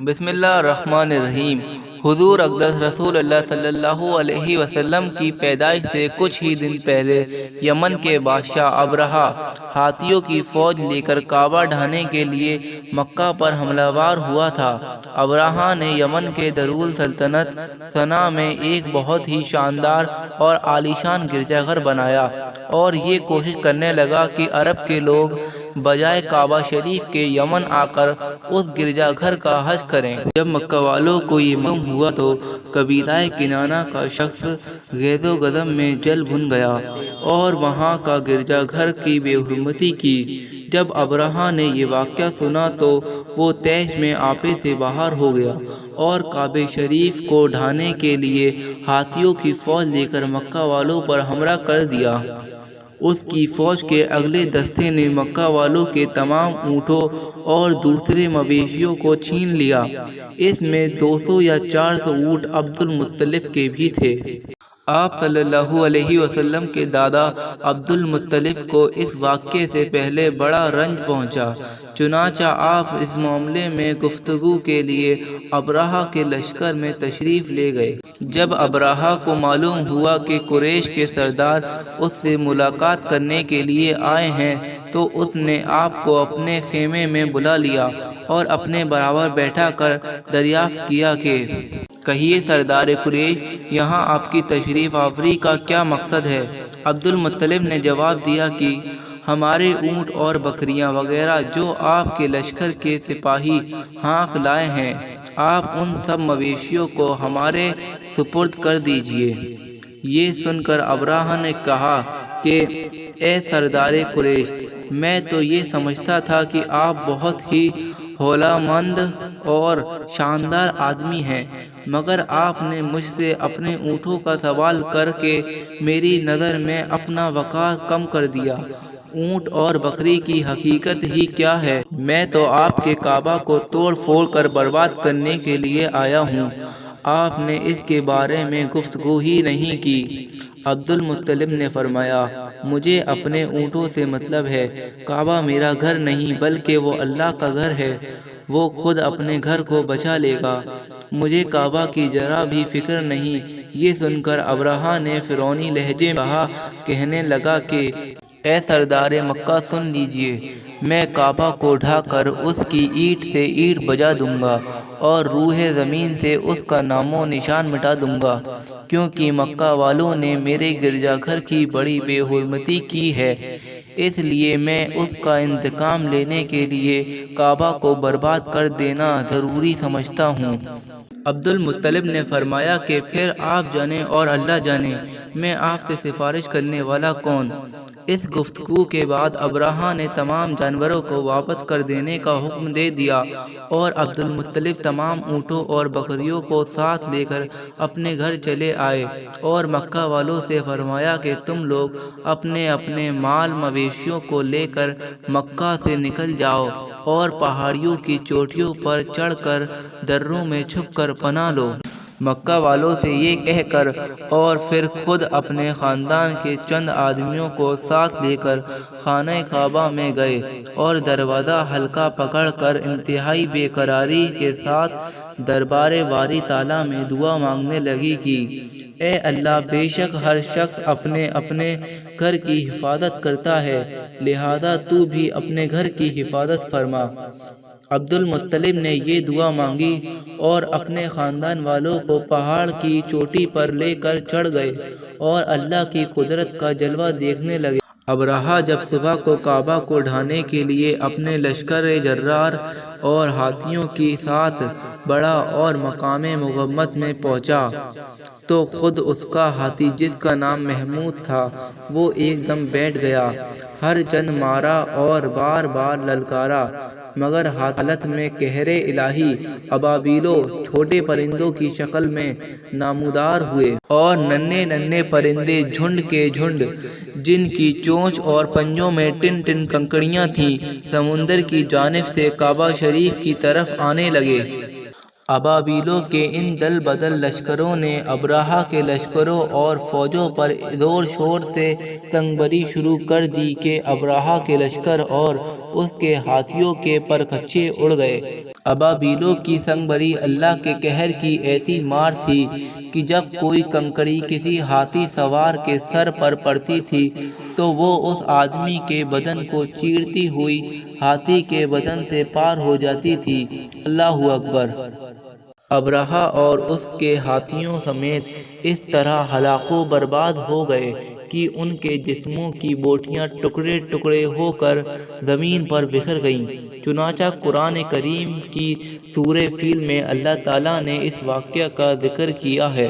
بسم اللہ الرحمن الرحیم۔ حضور اقدس رسول اللہ صلی اللہ علیہ وسلم کی پیدائش سے کچھ ہی دن پہلے یمن کے بادشاہ ابرہہ ہاتھیوں کی فوج لے کر کعبہ ڈھانے کے لیے مکہ پر حملہ ور ہوا تھا۔ ابرہہ نے یمن کے دارالسلطنت صنعا میں ایک بہت ہی شاندار اور عالیشان گرجا گھر بنایا اور یہ کوشش کرنے لگا کہ عرب کے لوگ بجائے کعبہ شریف کے یمن آ کر اس گرجا گھر کا حج کریں۔ جب مکہ والوں کو یہ معلوم ہوا تو قبیلہ کنانہ کا شخص غیظ و غضب میں جل بھن گیا اور وہاں کا گرجا گھر کی بے حرمتی کی۔ جب ابرہہ نے یہ واقعہ سنا تو وہ طیش میں آپے سے باہر ہو گیا اور کعبہ شریف کو ڈھانے کے لیے ہاتھیوں کی فوج لے کر مکہ والوں پر حملہ کر دیا۔ اس کی فوج کے اگلے دستے نے مکہ والوں کے تمام اونٹوں اور دوسرے مویشیوں کو چھین لیا۔ اس میں 200 یا 400 اونٹ عبد المطلب کے بھی تھے۔ آپ صلی اللہ علیہ وسلم کے دادا عبد المطلب کو اس واقعے سے پہلے بڑا رنج پہنچا، چنانچہ آپ اس معاملے میں گفتگو کے لیے ابرہہ کے لشکر میں تشریف لے گئے۔ جب ابرہہ کو معلوم ہوا کہ قریش کے سردار اس سے ملاقات کرنے کے لیے آئے ہیں تو اس نے آپ کو اپنے خیمے میں بلا لیا اور اپنے برابر بیٹھا کر دریافت کیا کہ کہیے سردار قریش، یہاں آپ کی تشریف آوری کا کیا مقصد ہے؟ عبد المطلب نے جواب دیا کہ ہمارے اونٹ اور بکریاں وغیرہ جو آپ کے لشکر کے سپاہی ہانک لائے ہیں، آپ ان سب مویشیوں کو ہمارے سپرد کر دیجئے۔ یہ سن کر ابرہہ نے کہا کہ اے سردار قریش، میں تو یہ سمجھتا تھا کہ آپ بہت ہی ہولامند اور شاندار آدمی ہیں، مگر آپ نے مجھ سے اپنے اونٹوں کا سوال کر کے میری نظر میں اپنا وقار کم کر دیا۔ اونٹ اور بکری کی حقیقت ہی کیا ہے؟ میں تو آپ کے کعبہ کو توڑ پھوڑ کر برباد کرنے کے لیے آیا ہوں، آپ نے اس کے بارے میں گفتگو ہی نہیں کی۔ عبد المطلب نے فرمایا، مجھے اپنے اونٹوں سے مطلب ہے، کعبہ میرا گھر نہیں بلکہ وہ اللہ کا گھر ہے، وہ خود اپنے گھر کو بچا لے گا، مجھے کعبہ کی ذرا بھی فکر نہیں۔ یہ سن کر ابرہہ نے فرعونی لہجے میں کہنے لگا کہ اے سردار مکہ سن لیجئے، میں کعبہ کو ڈھا کر اس کی اینٹ سے اینٹ بجا دوں گا اور روح زمین سے اس کا نام و نشان مٹا دوں گا، کیونکہ مکہ والوں نے میرے گرجا گھر کی بڑی بے حرمتی کی ہے، اس لیے میں اس کا انتقام لینے کے لیے کعبہ کو برباد کر دینا ضروری سمجھتا ہوں۔ عبد المطلب نے فرمایا کہ پھر آپ جانیں اور اللہ جانے، میں آپ سے سفارش کرنے والا کون؟ اس گفتگو کے بعد ابرہہ نے تمام جانوروں کو واپس کر دینے کا حکم دے دیا اور عبد المطلب تمام اونٹوں اور بکریوں کو ساتھ لے کر اپنے گھر چلے آئے اور مکہ والوں سے فرمایا کہ تم لوگ اپنے اپنے مال مویشیوں کو لے کر مکہ سے نکل جاؤ اور پہاڑیوں کی چوٹیوں پر چڑھ کر دروں میں چھپ کر پناہ لو۔ مکہ والوں سے یہ کہہ کر اور پھر خود اپنے خاندان کے چند آدمیوں کو ساتھ لے کر خانہ کعبہ میں گئے اور دروازہ حلقہ پکڑ کر انتہائی بے قراری کے ساتھ دربار باری تعالیٰ میں دعا مانگنے لگی کہ اے اللہ، بے شک ہر شخص اپنے اپنے گھر کی حفاظت کرتا ہے، لہذا تو بھی اپنے گھر کی حفاظت فرما۔ عبد المطلب نے یہ دعا مانگی اور اپنے خاندان والوں کو پہاڑ کی چوٹی پر لے کر چڑھ گئے اور اللہ کی قدرت کا جلوہ دیکھنے لگے۔ ابرہہ جب صبح کو کعبہ کو ڈھانے کے لیے اپنے لشکر جرار اور ہاتھیوں کے ساتھ بڑا اور مقام مغمد میں پہنچا تو خود اس کا ہاتھی جس کا نام محمود تھا وہ ایک دم بیٹھ گیا، ہر جن مارا اور بار بار للکارا، مگر حالت میں قہر الہی ابابیلوں چھوٹے پرندوں کی شکل میں نمودار ہوئے اور ننھے ننھے پرندے جھنڈ کے جھنڈ جن کی چونچ اور پنجوں میں ٹن ٹن کنکریاں تھیں سمندر کی جانب سے کعبہ شریف کی طرف آنے لگے۔ ابابیلوں کے ان دل بدل لشکروں نے ابرہہ کے لشکروں اور فوجوں پر زور شور سے تنگبری شروع کر دی کہ ابرہہ کے لشکر اور اس کے ہاتھیوں کے پرخچے اڑ گئے۔ ابابیلوں کی سنگ بری اللہ کے قہر کی ایسی مار تھی کہ جب کوئی کنکری کسی ہاتھی سوار کے سر پر پڑتی تھی تو وہ اس آدمی کے بدن کو چیرتی ہوئی ہاتھی کے بدن سے پار ہو جاتی تھی۔ اللہ اکبر۔ ابرہہ اور اس کے ہاتھیوں سمیت اس طرح ہلاک و برباد ہو گئے کہ ان کے جسموں کی بوٹیاں ٹکڑے ٹکڑے ہو کر زمین پر بکھر گئیں۔ چنانچہ قرآن کریم کی سورہ فیل میں اللہ تعالیٰ نے اس واقعہ کا ذکر کیا ہے۔